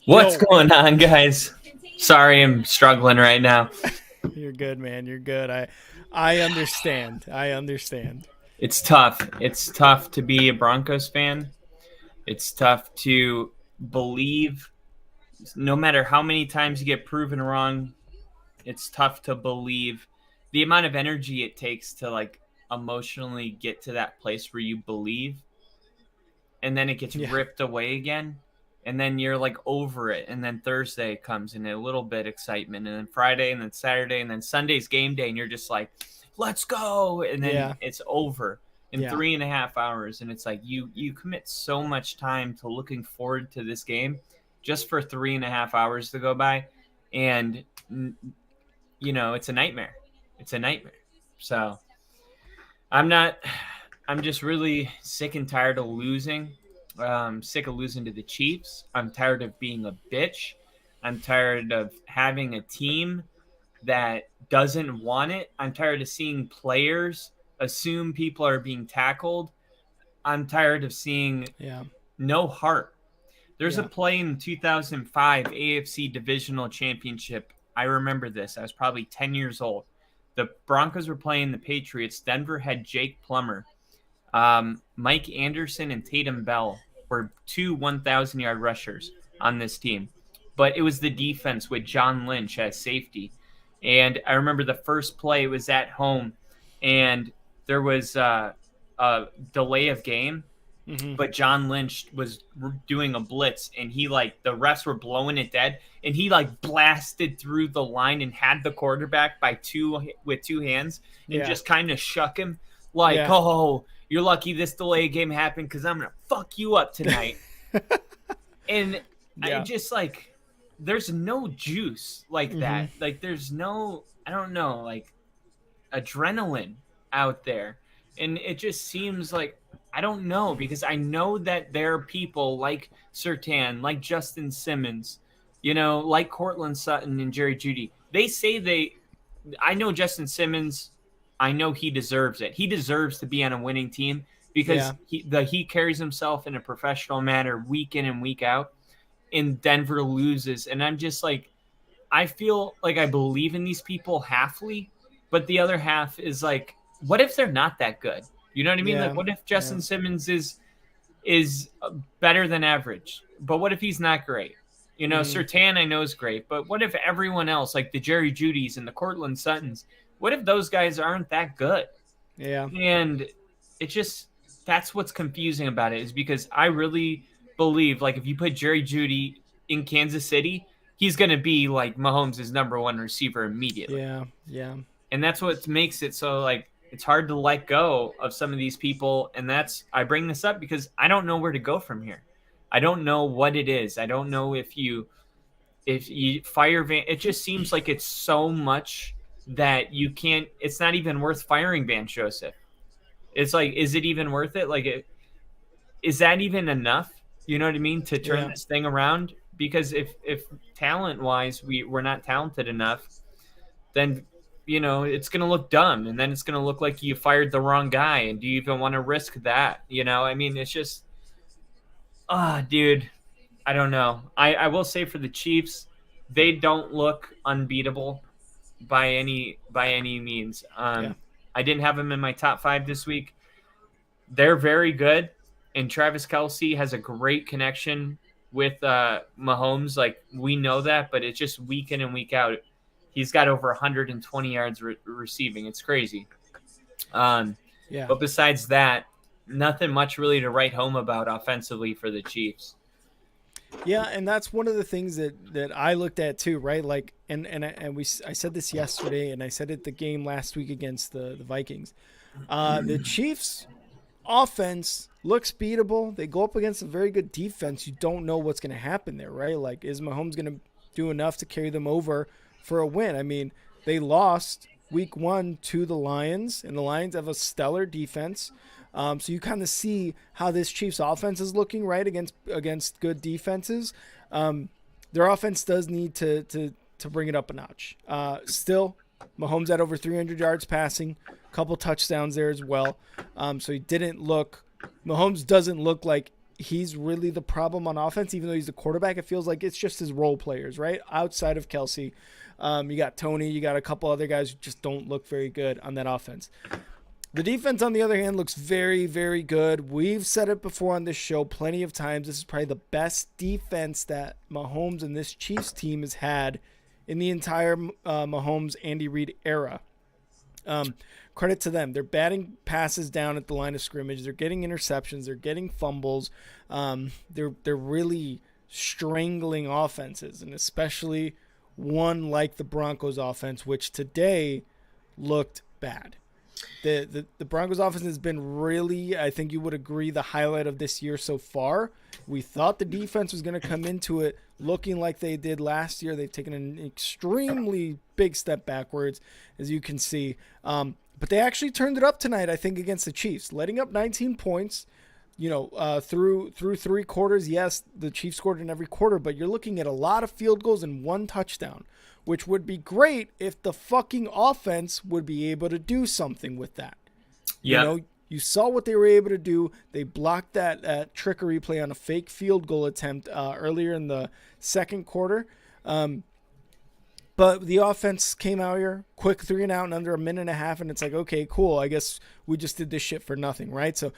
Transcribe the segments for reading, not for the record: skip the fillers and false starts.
What's going on, guys? Sorry, I'm struggling right now. You're good, man. You're good. I understand. It's tough. It's tough to be a Broncos fan. It's tough to believe, no matter how many times you get proven wrong, it's tough to believe the amount of energy it takes to like emotionally get to that place where you believe, and then it gets ripped away again. And then you're like over it. And then Thursday comes and a little bit excitement. And then Friday and then Saturday and then Sunday's game day. And you're just like, let's go. And then it's over in 3.5 hours. And it's like you commit so much time to looking forward to this game just for 3.5 hours to go by. And, you know, it's a nightmare. It's a nightmare. So I'm just really sick and tired of losing. Sick of losing to the Chiefs. I'm tired of being a bitch. I'm tired of having a team that doesn't want it. I'm tired of seeing players assume people are being tackled. I'm tired of seeing no heart. There's a play in 2005 AFC Divisional Championship. I remember this. I was probably 10 years old. The Broncos were playing the Patriots. Denver had Jake Plummer. Mike Anderson and Tatum Bell were two 1,000-yard rushers on this team. But it was the defense with John Lynch as safety. And I remember the first play was at home, and there was a delay of game. Mm-hmm. But John Lynch was doing a blitz, and the refs were blowing it dead, and he blasted through the line and had the quarterback with two hands and just kind of shook him oh, you're lucky this delay game happened because I'm going to fuck you up tonight. And I just there's no juice like that. Like there's no, I don't know, adrenaline out there. And it just seems like, I don't know, because I know that there are people like Surtain, like Justin Simmons, like Cortland Sutton and Jerry Jeudy. They say I know Justin Simmons, I know he deserves it. He deserves to be on a winning team because he carries himself in a professional manner week in and week out, and Denver loses. And I'm just I feel like I believe in these people halfly, but the other half is what if they're not that good? You know what I mean? Yeah. What if Justin Simmons is better than average, but what if he's not great? Surtain I know is great, but what if everyone else, like the Jerry Judys and the Cortland Suttons, what if those guys aren't that good? Yeah. And that's what's confusing about it, is because I really believe, if you put Jerry Jeudy in Kansas City, he's going to be Mahomes' number one receiver immediately. Yeah. Yeah. And that's what makes it so it's hard to let go of some of these people. And I bring this up because I don't know where to go from here. I don't know what it is. I don't know if you fire Van, it just seems like it's so much that you can't, it's not even worth firing Van Joseph. It's like, is it even worth it? Like, is that even enough? You know what I mean? To turn Yeah, this thing around? Because if talent wise we're not talented enough, then it's gonna look dumb, and then it's gonna look like you fired the wrong guy. And do you even want to risk that? I mean, it's just dude, I don't know. I will say for the Chiefs, they don't look unbeatable by any means. yeah, I didn't have them in my top five this week. They're very good, and Travis Kelsey has a great connection with Mahomes. Like, we know that, but it's just week in and week out. He's got over 120 yards receiving. It's crazy. Um, yeah. but besides that, nothing much really to write home about offensively for the Chiefs. Yeah, and that's one of the things that I looked at too, right? Like, I said this yesterday, and I said it the game last week against the Vikings. The Chiefs offense looks beatable. They go up against a very good defense. You don't know what's going to happen there, right? Like, is Mahomes going to do enough to carry them over for a win? I mean, they lost week 1 to the Lions, and the Lions have a stellar defense. So you kind of see how this Chiefs offense is looking, right, against good defenses. Their offense does need to bring it up a notch. Still, Mahomes had over 300 yards passing, a couple touchdowns there as well. So he didn't look. Mahomes doesn't look like he's really the problem on offense, even though he's the quarterback. It feels like it's just his role players, right? Outside of Kelsey, you got Tony, you got a couple other guys who just don't look very good on that offense. The defense, on the other hand, looks very, very good. We've said it before on this show plenty of times. This is probably the best defense that Mahomes and this Chiefs team has had in the entire Mahomes Andy Reid era. Credit to them. They're batting passes down at the line of scrimmage. They're getting interceptions. They're getting fumbles. They're really strangling offenses, and especially one like the Broncos offense, which today looked bad. The Broncos offense has been really, I think you would agree, the highlight of this year so far. We thought the defense was going to come into it looking like they did last year. They've taken an extremely big step backwards, as you can see. But they actually turned it up tonight, I think, against the Chiefs, letting up 19 points. Through 3 quarters. Yes, the Chiefs scored in every quarter, but you're looking at a lot of field goals and 1 touchdown, which would be great if the fucking offense would be able to do something with that. Yeah. You saw what they were able to do. They blocked that trickery play on a fake field goal attempt earlier in the second quarter. But the offense came out here, quick 3 and out in under a minute and a half, and it's like, okay, cool. I guess we just did this shit for nothing, right? So,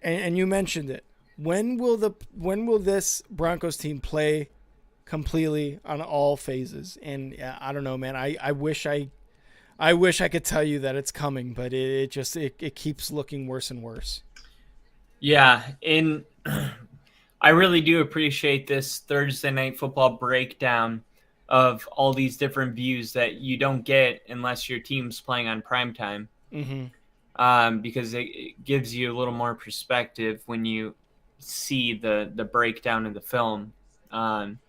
and you mentioned it. When will this Broncos team play completely on all phases? And I don't know, man. I wish I could tell you that it's coming, but it keeps looking worse and worse. Yeah, and I really do appreciate this Thursday night football breakdown of all these different views that you don't get unless your team's playing on primetime. Mm-hmm. Because it gives you a little more perspective when you see the breakdown of the film. And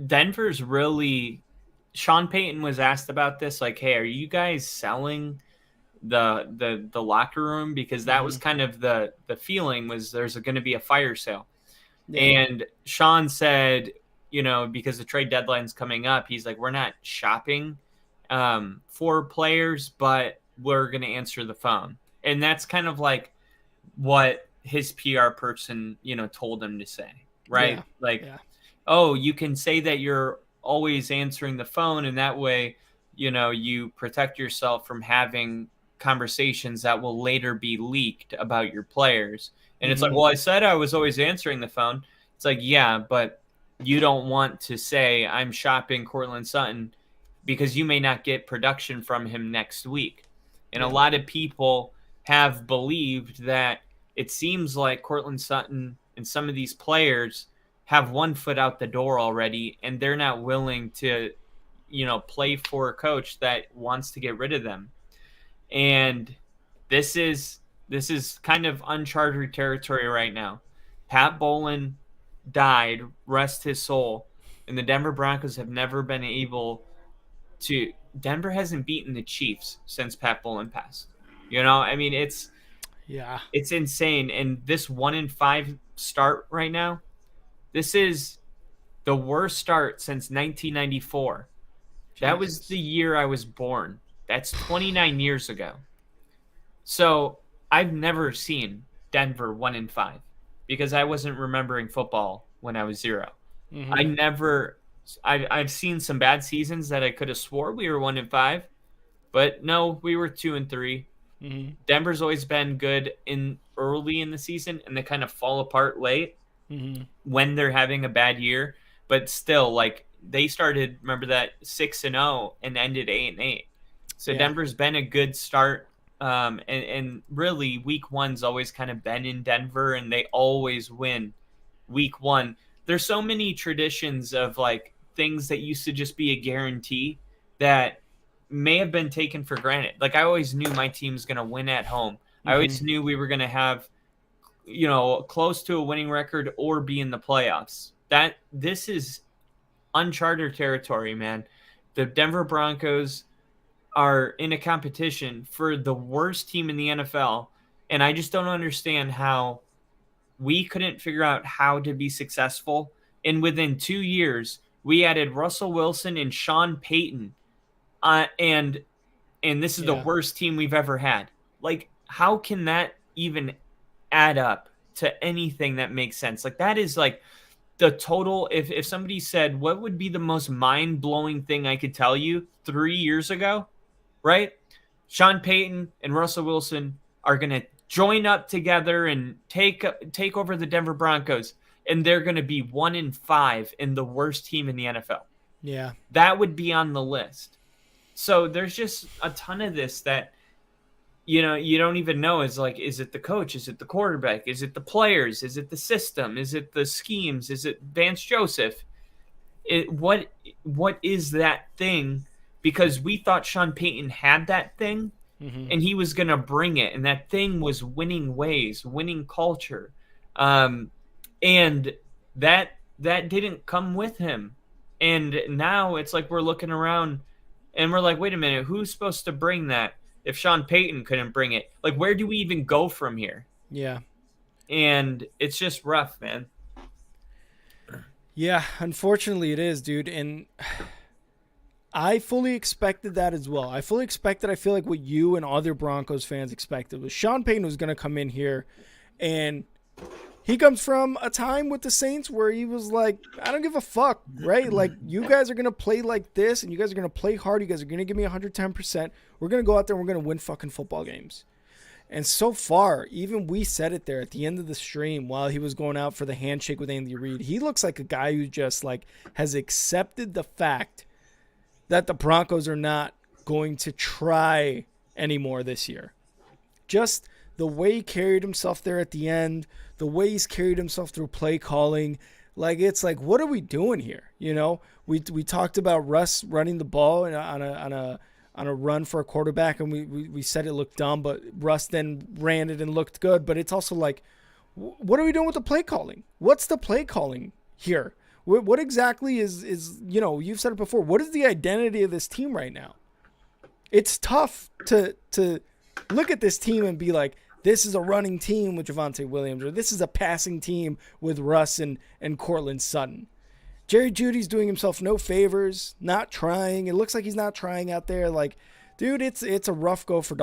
Denver's really. Sean Payton was asked about this, like, hey, are you guys selling the locker room? Because that was Mm-hmm. kind of the feeling, was there's going to be a fire sale. Yeah. And Sean said, because the trade deadline's coming up, he's like, we're not shopping for players, but we're going to answer the phone. And that's kind of like what his PR person, told him to say, right? Yeah. Like, Yeah. oh, you can say that you're always answering the phone, and that way, you protect yourself from having conversations that will later be leaked about your players. And it's like, Mm-hmm. well, I said I was always answering the phone. It's like, yeah, but you don't want to say I'm shopping Cortland Sutton because you may not get production from him next week. And a Yeah. lot of people have believed that it seems like Cortland Sutton and some of these players have one foot out the door already, and they're not willing to, play for a coach that wants to get rid of them. And this is kind of uncharted territory right now. Pat Bowlen died, rest his soul, and the Denver Broncos have never been able to Denver hasn't beaten the Chiefs since Pat Bowlen passed. You know, I mean, Yeah. it's insane. And this 1-5 start right now, this is the worst start since 1994. That was the Jesus. year I was born. That's 29 years ago. So I've never seen Denver 1-5 because I wasn't remembering football when I was 0. I Mm-hmm. never. I've seen some bad seasons that I could have swore we were 1-5, but no, we were 2-3. Mm-hmm. Denver's always been good in early in the season, and they kind of fall apart late Mm-hmm. when they're having a bad year. But still, like they started, remember that 6-0 and ended 8-8. So Yeah. Denver's been a good start. And really, week one's always kind of been in Denver, and they always win week one. There's so many traditions of like things that used to just be a guarantee that may have been taken for granted. Like I always knew my team's going to win at home. I Mm-hmm. always knew we were going to have, close to a winning record or be in the playoffs. That this is uncharted territory, man. The Denver Broncos are in a competition for the worst team in the NFL, and I just don't understand how we couldn't figure out how to be successful. And within 2 years, we added Russell Wilson and Sean Payton, and this is the Yeah. worst team we've ever had. Like, how can that even add up to anything that makes sense? Like, that is like the total. If somebody said, what would be the most mind blowing thing I could tell you 3 years ago, right? Sean Payton and Russell Wilson are going to join up together and take over the Denver Broncos, and they're going to be 1-5 in the worst team in the NFL. Yeah. That would be on the list. So there's just a ton of this that you don't even know. Is like, is it the coach? Is it the quarterback? Is it the players? Is it the system? Is it the schemes? Is it Vance Joseph? What is that thing? Because we thought Sean Payton had that thing, Mm-hmm. and he was going to bring it, and that thing was winning ways, winning culture, um, and that didn't come with him. And now it's like we're looking around, and we're like, wait a minute, who's supposed to bring that? If Sean Payton couldn't bring it, like where do we even go from here? Yeah. And it's just rough, man. Yeah. Unfortunately, it is, dude. And I fully expected that as well. I fully expected, I feel like what you and other Broncos fans expected was Sean Payton was going to come in here, and he comes from a time with the Saints where he was like, I don't give a fuck, right? Like, you guys are going to play like this, and you guys are going to play hard. You guys are going to give me 110%. We're going to go out there and we're going to win fucking football games. And so far, even we said it there at the end of the stream while he was going out for the handshake with Andy Reid. He looks like a guy who just like has accepted the fact that the Broncos are not going to try anymore this year. Just the way he carried himself there at the end, the way he's carried himself through play calling, like it's like, what are we doing here? You know, we talked about Russ running the ball on a run for a quarterback, and we said it looked dumb, but Russ then ran it and looked good. But it's also like, what are we doing with the play calling? What's the play calling here? What exactly is you've said it before. What is the identity of this team right now? It's tough to look at this team and be like, this is a running team with Javonte Williams, or this is a passing team with Russ and Cortland Sutton. Jerry Jeudy's doing himself no favors, not trying. It looks like he's not trying out there. Like, dude, it's a rough go for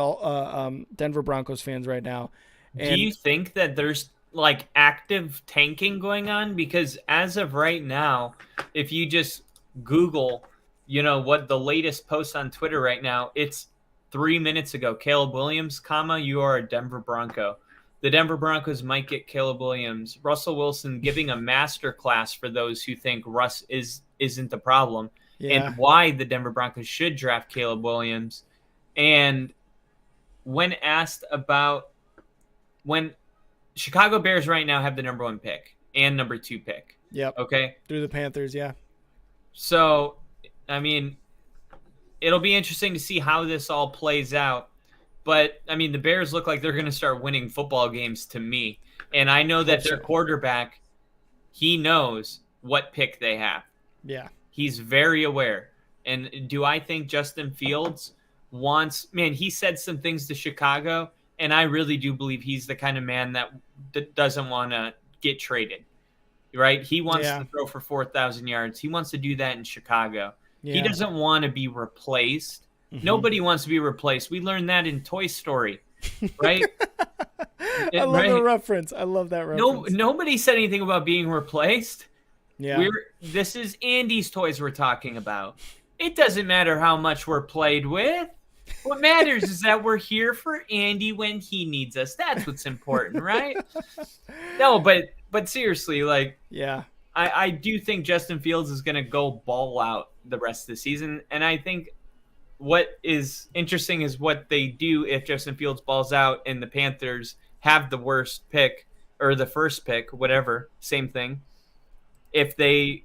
Denver Broncos fans right now. Do you And think that there's like active tanking going on? Because as of right now, if you just Google, what the latest post on Twitter right now, it's 3 minutes ago. Caleb Williams, you are a Denver Bronco. The Denver Broncos might get Caleb Williams. Russell Wilson giving a master class for those who think Russ isn't the problem, and yeah, why the Denver Broncos should draft Caleb Williams. And when asked about when Chicago Bears right now have the number 1 pick and number 2 pick. yep, Okay. through the Panthers, yeah, So, I mean, it'll be interesting to see how this all plays out. But, I mean, the Bears look like they're going to start winning football games to me. And I know that hope their so. quarterback, he knows what pick they have. Yeah, He's very aware. And do I think Justin Fields wants, man, he said some things to Chicago, and I really do believe he's the kind of man that doesn't want to get traded, right? He wants Yeah. to throw for 4,000 yards. He wants to do that in Chicago. He Yeah. doesn't want to be replaced. Hmm. Nobody wants to be replaced. We learned that in Toy Story, right? I love the Right? reference. I love that No, reference. nobody said anything about being replaced. Yeah. This is Andy's toys we're talking about. It doesn't matter how much we're played with. What matters is that we're here for Andy when he needs us. That's what's important, right? No, but seriously, like Yeah. I do think Justin Fields is gonna go ball out the rest of the season. And I think what is interesting is what they do if Justin Fields balls out and the Panthers have the worst pick or the first pick, whatever, same thing. If they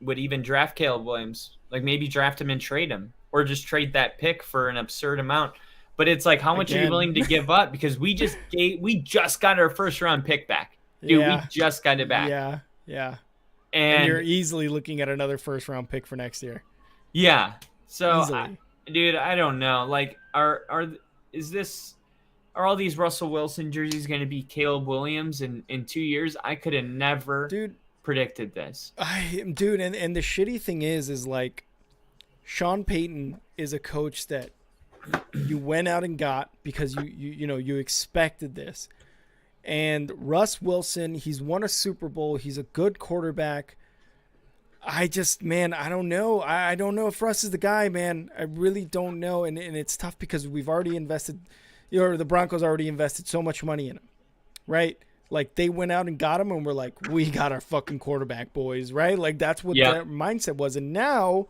would even draft Caleb Williams, like maybe draft him and trade him, or just trade that pick for an absurd amount. But it's like, how much are you Again. willing to give up? Because we just got our first round pick back, dude. We Yeah. just got it back, Yeah. Yeah. And you're and easily looking at another first round pick for next year. yeah. So, Easily. dude, I don't know. Like, is this are all these Russell Wilson jerseys going to be Caleb Williams in 2 years? I could have never Dude, predicted this. dude, and the shitty thing is like Sean Payton is a coach that you went out and got because you expected this. And Russ Wilson, he's won a Super Bowl. He's a good quarterback. I just, man, I don't know. I don't know if Russ is the guy, man. I really don't know. And it's tough because we've already invested, the Broncos already invested so much money in him, right? Like they went out and got him and we're like, we got our fucking quarterback, boys, right? Like that's what Yeah. their mindset was. And now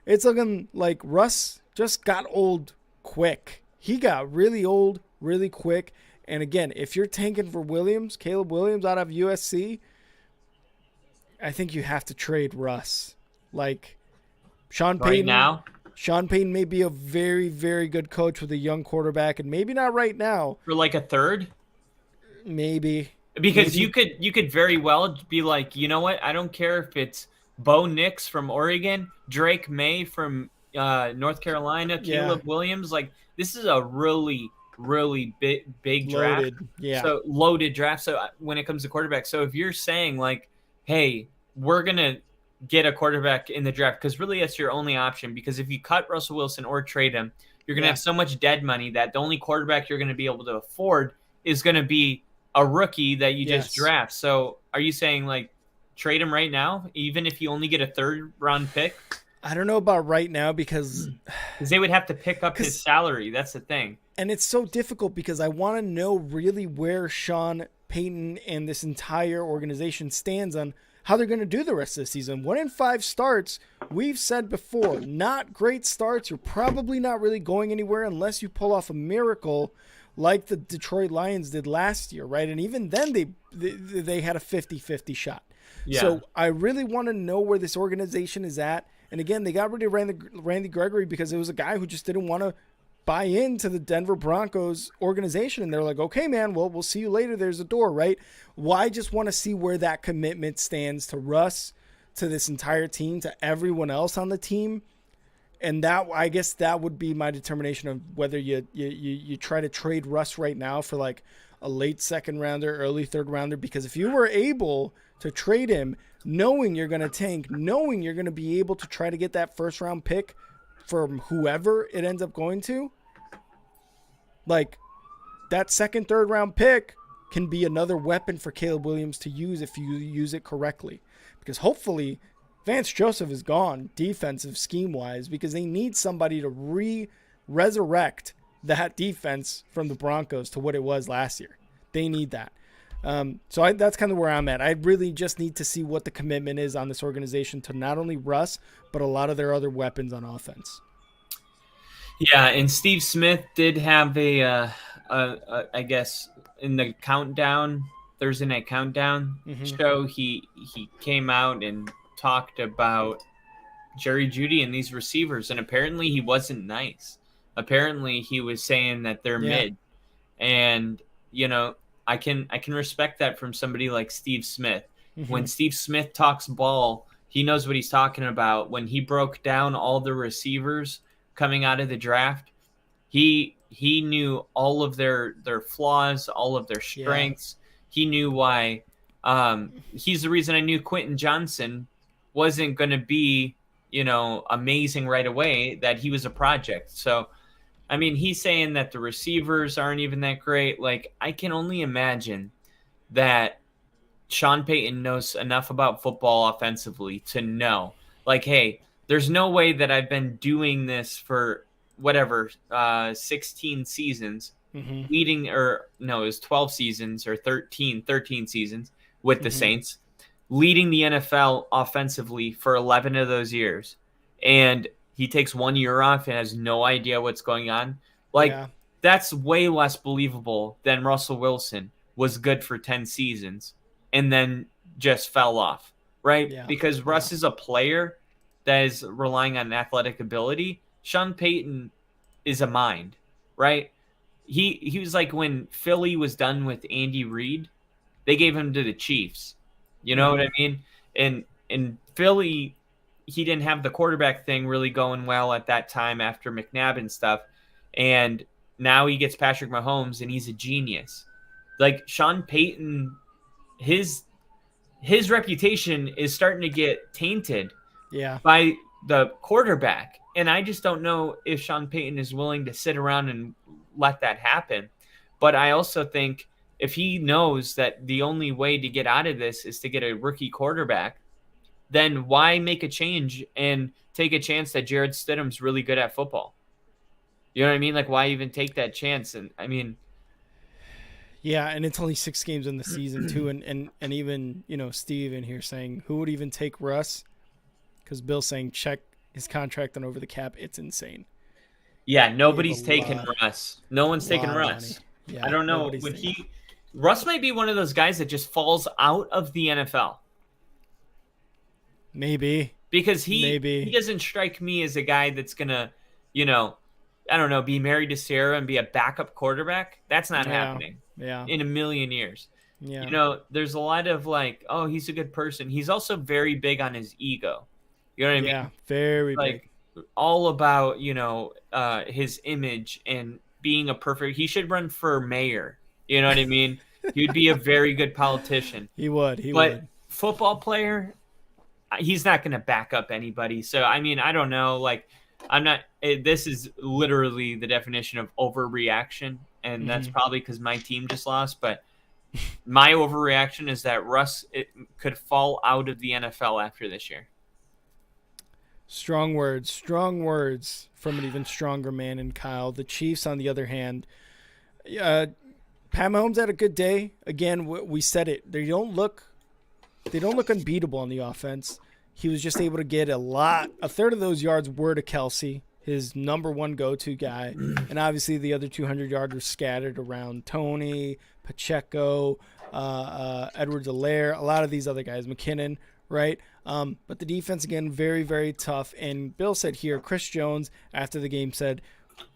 it's looking like Russ just got old quick. He got really old really quick. And again, if you're tanking for Williams, Caleb Williams out of USC, I think you have to trade Russ. Like Sean Right Payton, now, Sean Payton may be a very, very good coach with a young quarterback, and maybe not right now. for like a third. Maybe, Because maybe, you could very well be like, you know what? I don't care if it's Bo Nix from Oregon, Drake May from North Carolina, yeah, Caleb Williams. Like this is a really big draft. loaded, yeah, So loaded draft. So when it comes to quarterback, so if you're saying like, hey, we're gonna get a quarterback in the draft, because really that's your only option. Because if you cut Russell Wilson or trade him, you're gonna yeah, have so much dead money that the only quarterback you're gonna be able to afford is gonna be a rookie that you just yes. draft. So are you saying like trade him right now, even if you only get a third round pick? I don't know about right now because Because they would have to pick up his because salary. That's the thing. and it's so difficult because I want to know really where Sean Payton and this entire organization stands on how they're going to do the rest of the season. 1-5 starts, we've said before, not great starts. You're probably not really going anywhere unless you pull off a miracle like the Detroit Lions did last year, right? And even then they had a 50-50 shot. Yeah. So I really want to know where this organization is at. And again, they got rid of Randy Gregory because it was a guy who just didn't want to buy into the Denver Broncos organization. And they're like, okay, man, well, we'll see you later. There's a door, right? Well, I just want to see where that commitment stands to Russ, to this entire team, to everyone else on the team. And that, I guess that would be my determination of whether you try to trade Russ right now for like a late second rounder, early third rounder. Because if you were able to trade him, knowing you're going to tank, knowing you're going to be able to try to get that first round pick from whoever it ends up going to, like that second, third round pick can be another weapon for Caleb Williams to use if you use it correctly. Because hopefully Vance Joseph is gone defensive scheme wise because they need somebody to resurrect that defense from the Broncos to what it was last year. They need that. So that's kind of where I'm at. I really just need to see what the commitment is on this organization to not only Russ, but a lot of their other weapons on offense. Yeah, and Steve Smith did have I guess in the countdown, Thursday night countdown show, he came out and talked about Jerry Jeudy and these receivers, and apparently he wasn't nice. Apparently he was saying that they're mid, and I can respect that from somebody like Steve Smith. When Steve Smith talks ball, He knows what he's talking about. When he broke down all the receivers coming out of the draft, he knew all of their flaws, all of their Yeah. strengths. He knew why. He's the reason I knew Quentin Johnson wasn't going to be, amazing right away. That he was a project. So, I mean, he's saying that the receivers aren't even that great. Like, I can only imagine that Sean Payton knows enough about football offensively to know, like, hey, there's no way that I've been doing this for whatever 16 seasons, Mm-hmm. leading, or no, it was 12 seasons or 13 seasons with the Mm-hmm. Saints, leading the NFL offensively for 11 of those years, and he takes 1 year off and has no idea what's going on. Like, Yeah. that's way less believable than Russell Wilson was good for 10 seasons and then just fell off, right? Yeah. Because Yeah. Russ is a player that is relying on athletic ability. Sean Payton is a mind, right? He was like when Philly was done with Andy Reid, they gave him to the Chiefs. You know what Mm-hmm. I mean? And in Philly, he didn't have the quarterback thing really going well at that time after McNabb and stuff. And now he gets Patrick Mahomes and he's a genius. Like Sean Payton, his his reputation is starting to get tainted Yeah. by the quarterback. And I just don't know if Sean Payton is willing to sit around and let that happen. But I also think if he knows that the only way to get out of this is to get a rookie quarterback, then why make a change and take a chance that Jared Stidham's really good at football? You know what I mean? Like, why even take that chance? And I mean, Yeah, and it's only 6 games in the season too, and even Steve in here saying who would even take Russ because Bill's saying check his contract and over the cap. It's insane. yeah, We have a nobody's taking Russ. No one's taking lot of money. Russ. I Yeah, don't know. nobody's taking. Russ might be one of those guys that just falls out of the NFL Maybe, because he maybe. doesn't strike me as a guy that's gonna, you know, I don't know, be married to Sarah and be a backup quarterback. That's not Yeah, happening yeah, in a million years. yeah, There's a lot of like, oh, he's a good person. He's also very big on his ego. You know what I yeah. mean? Very big. Like all about, his image and being a perfect. He should run for mayor. You know what I mean? He'd be a very good politician. He would. He But would. football player, he's not going to back up anybody. So I mean, I don't know. Like, I'm not. This is literally the definition of overreaction, and that's Hmm. probably because my team just lost. But my overreaction is that Russ could fall out of the NFL after this year. Strong words. Strong words from an even stronger man in Kyle. The Chiefs, on the other hand, uh, Pat Mahomes had a good day. Again, we said it. They don't look unbeatable on the offense. He was just able to get a third of those yards were to Kelsey, his number one go-to guy, and obviously the other 200 yards were scattered around Tony, Pacheco, Edwards-Helaire, a lot of these other guys, McKinnon, right? But the defense again, very very tough. And Bill said here, Chris Jones after the game said,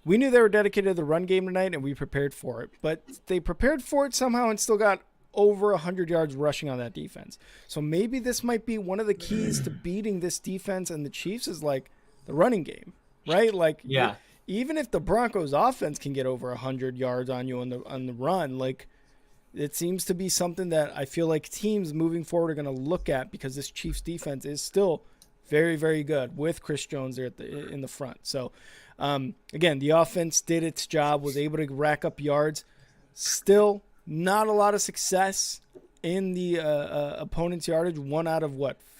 "We knew they were dedicated to the run game tonight, and we prepared for it. But they prepared for it somehow and still got over 100 yards rushing on that defense. So maybe this might be one of the keys to beating this defense and the Chiefs is like the running game, right? Like Yeah. even if the Broncos offense can get over 100 yards on you on the run, like it seems to be something that I feel like teams moving forward are going to look at because this Chiefs defense is still very, very good with Chris Jones there in the front. So, again, the offense did its job, was able to rack up yards. Still, not a lot of success in the opponent's yardage. 1 out of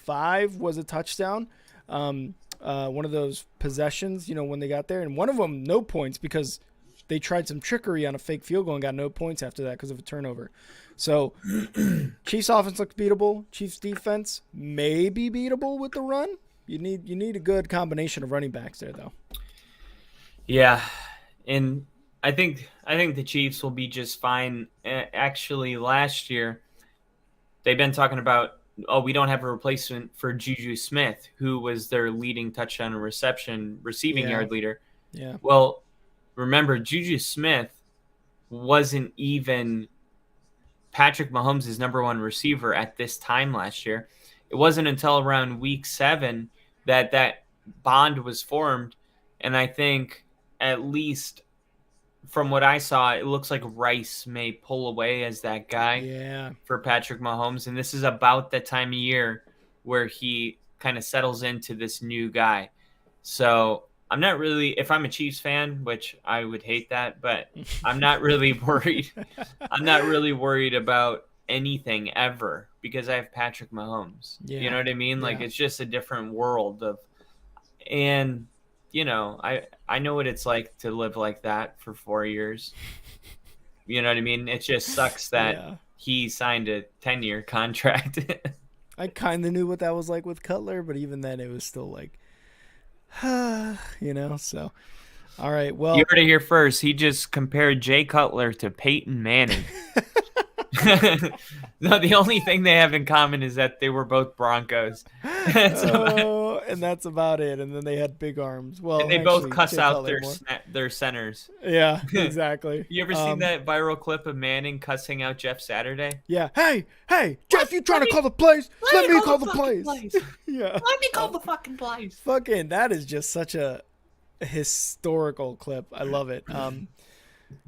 5 was a touchdown. One of those possessions, when they got there. And one of them, no points because they tried some trickery on a fake field goal and got no points after that because of a turnover. So, Chiefs offense looks beatable. Chiefs defense may be beatable with the run. You need a good combination of running backs there, though. Yeah, and I think the Chiefs will be just fine. Actually, last year they've been talking about, oh, we don't have a replacement for Juju Smith, who was their leading touchdown and receiving Yeah, yard leader. yeah, Well, remember Juju Smith wasn't even Patrick Mahomes' number one receiver at this time last year. it wasn't until around week 7 that bond was formed. And I think, at least from what I saw, it looks like Rice may pull away as that guy Yeah. for Patrick Mahomes. And this is about the time of year where he kind of settles into this new guy. So I'm not really, if I'm a Chiefs fan, which I would hate that, but I'm not really worried. I'm not really worried about anything ever because I have Patrick Mahomes. Yeah. You know what I mean? Like, Yeah. it's just a different world of, and I know what it's like to live like that for 4 years. You know what I mean? It just sucks that Yeah. he signed a 10-year contract. I kind of knew what that was like with Cutler, but even then it was still like, so. All right, well. You heard it here first. He just compared Jay Cutler to Peyton Manning. No, the only thing they have in common is that they were both Broncos. And that's about it. And then they had big arms. Well, and they actually, both cuss Jay out Cutler their centers. Yeah, exactly. You ever seen that viral clip of Manning cussing out Jeff Saturday? Yeah. Hey, Jeff, you trying to call the plays? Let me call the plays. Yeah. Let me call the fucking plays. Fucking, that is just such a historical clip. I love it.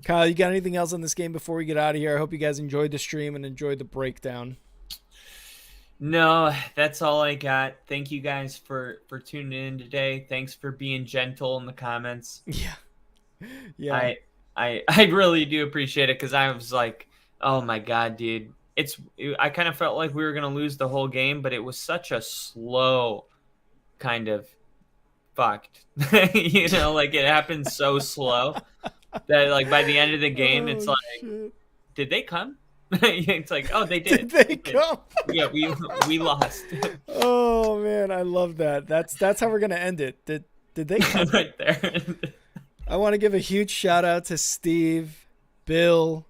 Kyle, you got anything else on this game before we get out of here? I hope you guys enjoyed the stream and enjoyed the breakdown. No, that's all I got. Thank you guys for tuning in today. Thanks for being gentle in the comments. Yeah. I really do appreciate it, because I was like, oh my God, dude. I kind of felt like we were going to lose the whole game, but it was such a slow kind of fucked. Like, it happened so slow that, like, by the end of the game, it's like, shit. Did they come? It's like, oh, they did. Did they come? Yeah, we lost. Oh man, I love that. That's how we're gonna end it. Did they come? Right there. I want to give a huge shout out to Steve, Bill,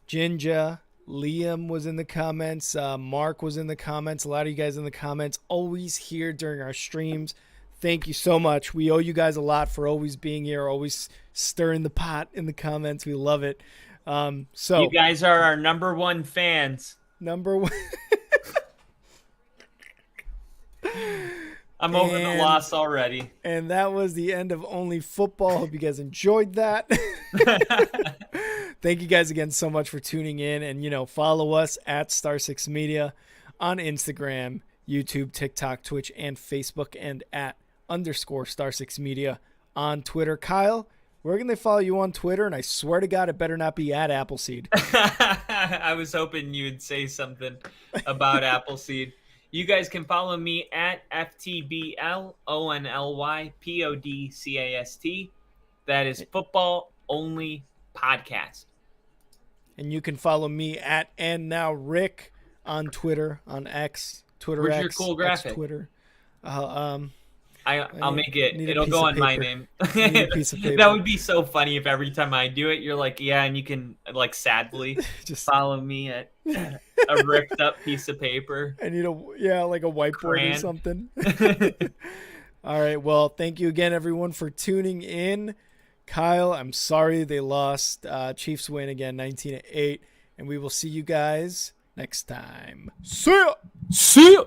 Jinja, Liam was in the comments, Mark was in the comments, a lot of you guys in the comments, always here during our streams. Thank you so much. We owe you guys a lot for always being here, always stirring the pot in the comments. We love it. So you guys are our number one fans. Number one. I'm over the loss already. And that was the end of Only Football. Hope you guys enjoyed that. Thank you guys again so much for tuning in. And, follow us at Star6 Media on Instagram, YouTube, TikTok, Twitch, and Facebook, and at _Star6 Media on Twitter. Kyle, where can they follow you on Twitter? And I swear to God, it better not be at Appleseed. I was hoping you would say something about Appleseed. You guys can follow me at FTBLONLYPODCAST. That is Football Only Podcast. And you can follow me at And Now Rick on Twitter, on X, Twitter. Where's X, your cool graphic? X Twitter. I'll make it. It'll go on my name. A piece of paper. That would be so funny if every time I do it, you're like, yeah, and you can, like, sadly just follow me at a ripped up piece of paper. And like a whiteboard or something. All right. Well, thank you again, everyone, for tuning in. Kyle, I'm sorry they lost. Chiefs win again, 19-8, and we will see you guys next time. See ya.